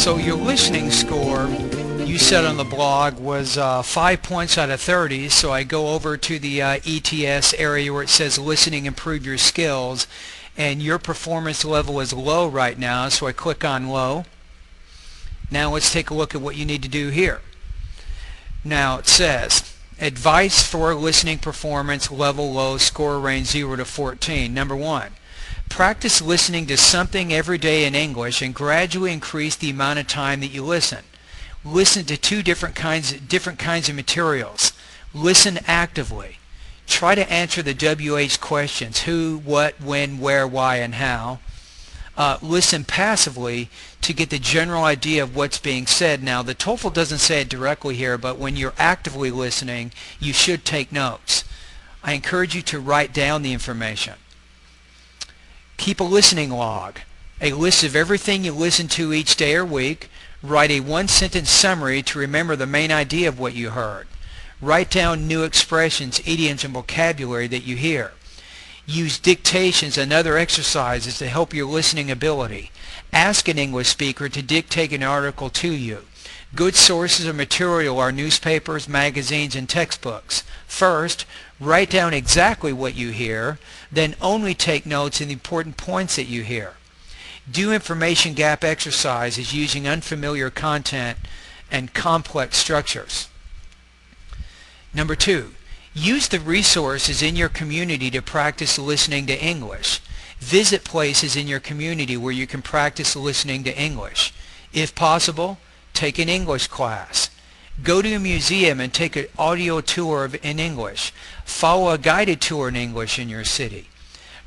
So your listening score you said on the blog was 5 points out of 30, so I go over to the ETS area where it says listening improve your skills, and your performance level is low right now, so I click on low. Now let's take a look at what you need to do here. Now it says advice for listening performance level low, score range 0 to 14. Number 1, practice listening to something every day in English and gradually increase the amount of time that you listen. Listen to two different kinds of materials. Listen actively. Try to answer the WH questions: who, what, when, where, why, and how. Listen passively to get the general idea of what's being said. Now, the TOEFL doesn't say it directly here, but when you're actively listening, you should take notes. I encourage you to write down the information. Keep a listening log, a list of everything you listen to each day or week. Write a one-sentence summary to remember the main idea of what you heard. Write down new expressions, idioms, and vocabulary that you hear. Use dictations and other exercises to help your listening ability. Ask an English speaker to dictate an article to you. Good sources of material are newspapers, magazines, and textbooks. First, write down exactly what you hear, then only take notes on the important points that you hear. Do information gap exercises using unfamiliar content and complex structures. Number 2, use the resources in your community to practice listening to English. Visit places in your community where you can practice listening to English. If possible, take an English class. Go to a museum and take an audio tour in English. Follow a guided tour in English in your city.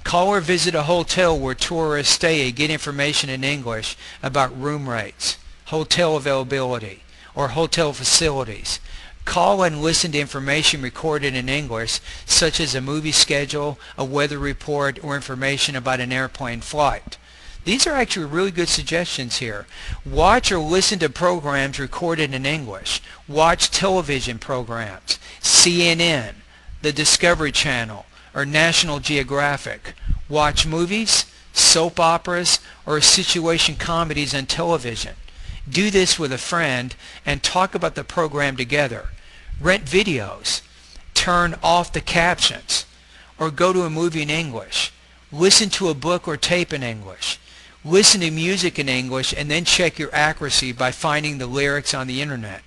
Call or visit a hotel where tourists stay and get information in English about room rates, hotel availability, or hotel facilities. Call and listen to information recorded in English, such as a movie schedule, a weather report, or information about an airplane flight. These are actually really good suggestions here. Watch or listen to programs recorded in English. Watch television programs, CNN, the Discovery Channel, or National Geographic. Watch movies, soap operas, or situation comedies on television. Do this with a friend and talk about the program together. Rent videos. Turn off the captions. Or go to a movie in English. Listen to a book or tape in English. Listen to music in English and then check your accuracy by finding the lyrics on the internet.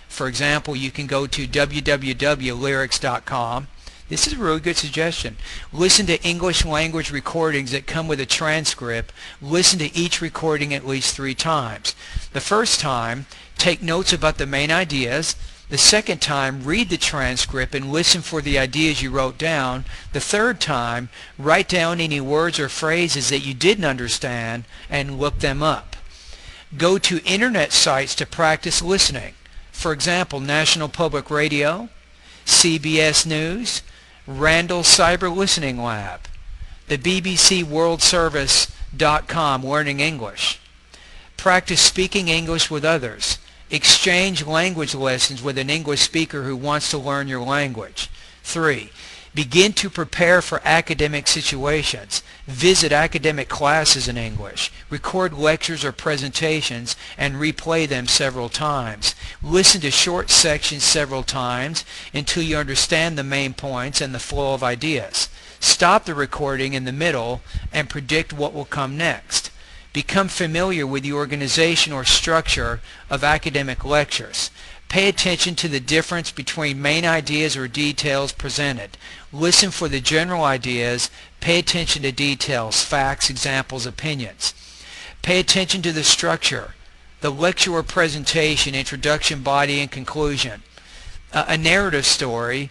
For example, you can go to www.lyrics.com. This is a really good suggestion. Listen to English language recordings that come with a transcript. Listen to each recording at least 3 times. The first time, take notes about the main ideas. The second time, read the transcript and listen for the ideas you wrote down. The third time, write down any words or phrases that you didn't understand and look them up. Go to internet sites to practice listening. For example, National Public Radio, CBS News, Randall Cyber Listening Lab, the BBC World Service.com Learning English. Practice speaking English with others. Exchange language lessons with an English speaker who wants to learn your language. 3. Begin to prepare for academic situations. Visit academic classes in English. Record lectures or presentations and replay them several times. Listen to short sections several times until you understand the main points and the flow of ideas. Stop the recording in the middle and predict what will come next. Become familiar with the organization or structure of academic lectures. Pay attention to the difference between main ideas or details presented. Listen for the general ideas. Pay attention to details, facts, examples, opinions. Pay attention to the structure, the lecture or presentation, introduction, body, and conclusion. A narrative story,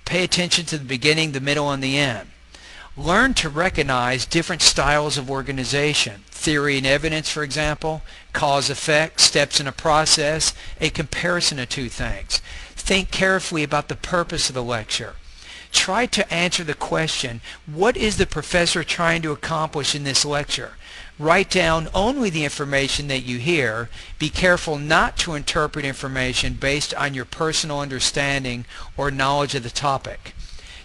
pay attention to the beginning, the middle, and the end. Learn to recognize different styles of organization. Theory and evidence, for example, cause-effect, steps in a process, a comparison of two things. Think carefully about the purpose of the lecture. Try to answer the question, what is the professor trying to accomplish in this lecture? Write down only the information that you hear. Be careful not to interpret information based on your personal understanding or knowledge of the topic.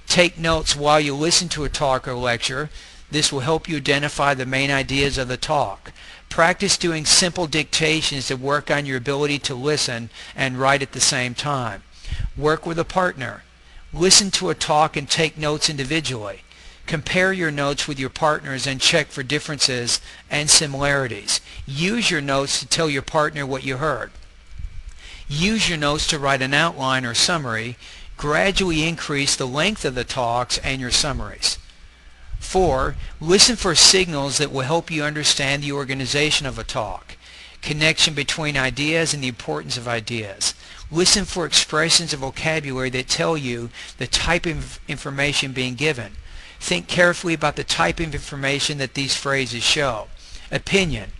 Take notes while you listen to a talk or lecture. This will help you identify the main ideas of the talk. Practice doing simple dictations to work on your ability to listen and write at the same time. Work with a partner. Listen to a talk and take notes individually. Compare your notes with your partner's and check for differences and similarities. Use your notes to tell your partner what you heard. Use your notes to write an outline or summary. Gradually increase the length of the talks and your summaries. 4. Listen for signals that will help you understand the organization of a talk. Connection between ideas and the importance of ideas. Listen for expressions of vocabulary that tell you the type of information being given. Think carefully about the type of information that these phrases show. Opinion.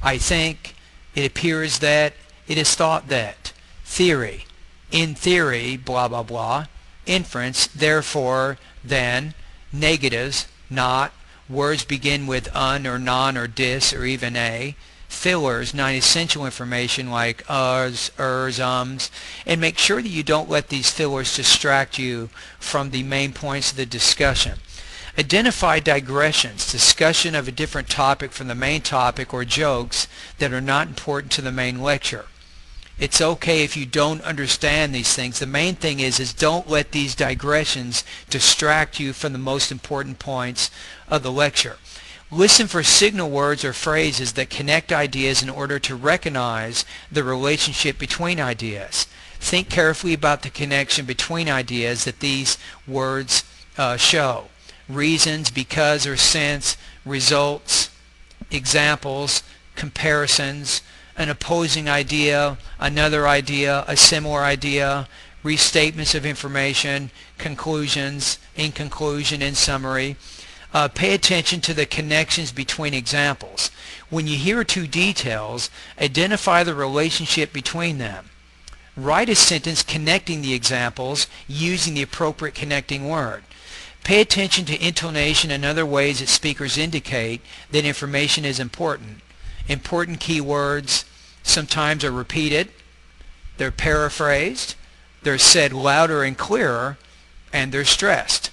I think. It appears that. It is thought that. Theory. In theory, blah blah blah. Inference. Therefore, then. Negatives. Not. Words begin with un or non or dis or even a. Fillers, non-essential information like us, ers, ums, and make sure that you don't let these fillers distract you from the main points of the discussion. Identify digressions, discussion of a different topic from the main topic, or jokes that are not important to the main lecture. It's okay if you don't understand these things. The main thing is don't let these digressions distract you from the most important points of the lecture. Listen for signal words or phrases that connect ideas in order to recognize the relationship between ideas. Think carefully about the connection between ideas that these words show. Reasons, because or since, results, examples, comparisons, an opposing idea, another idea, a similar idea, restatements of information, conclusions, in conclusion, in summary. Pay attention to the connections between examples. When you hear two details, identify the relationship between them. Write a sentence connecting the examples using the appropriate connecting word. Pay attention to intonation and other ways that speakers indicate that information is important. Important keywords sometimes are repeated, they're paraphrased, they're said louder and clearer, and they're stressed.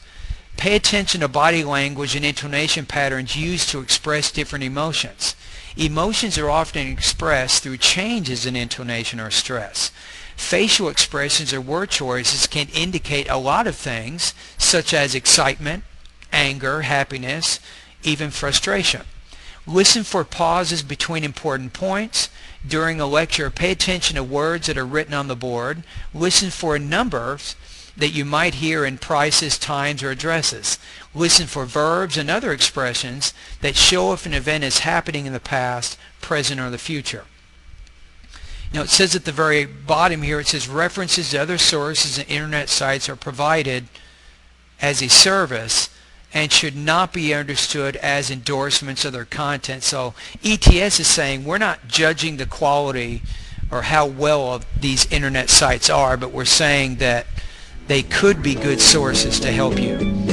Pay attention to body language and intonation patterns used to express different emotions. Emotions are often expressed through changes in intonation or stress. Facial expressions or word choices can indicate a lot of things, such as excitement, anger, happiness, even frustration. Listen for pauses between important points. During a lecture, pay attention to words that are written on the board. Listen for numbers that you might hear in prices, times, or addresses. Listen for verbs and other expressions that show if an event is happening in the past, present, or the future. Now it says at the very bottom here, it says references to other sources and internet sites are provided as a service and should not be understood as endorsements of their content. So ETS is saying we're not judging the quality or how well these internet sites are, but we're saying that they could be good sources to help you.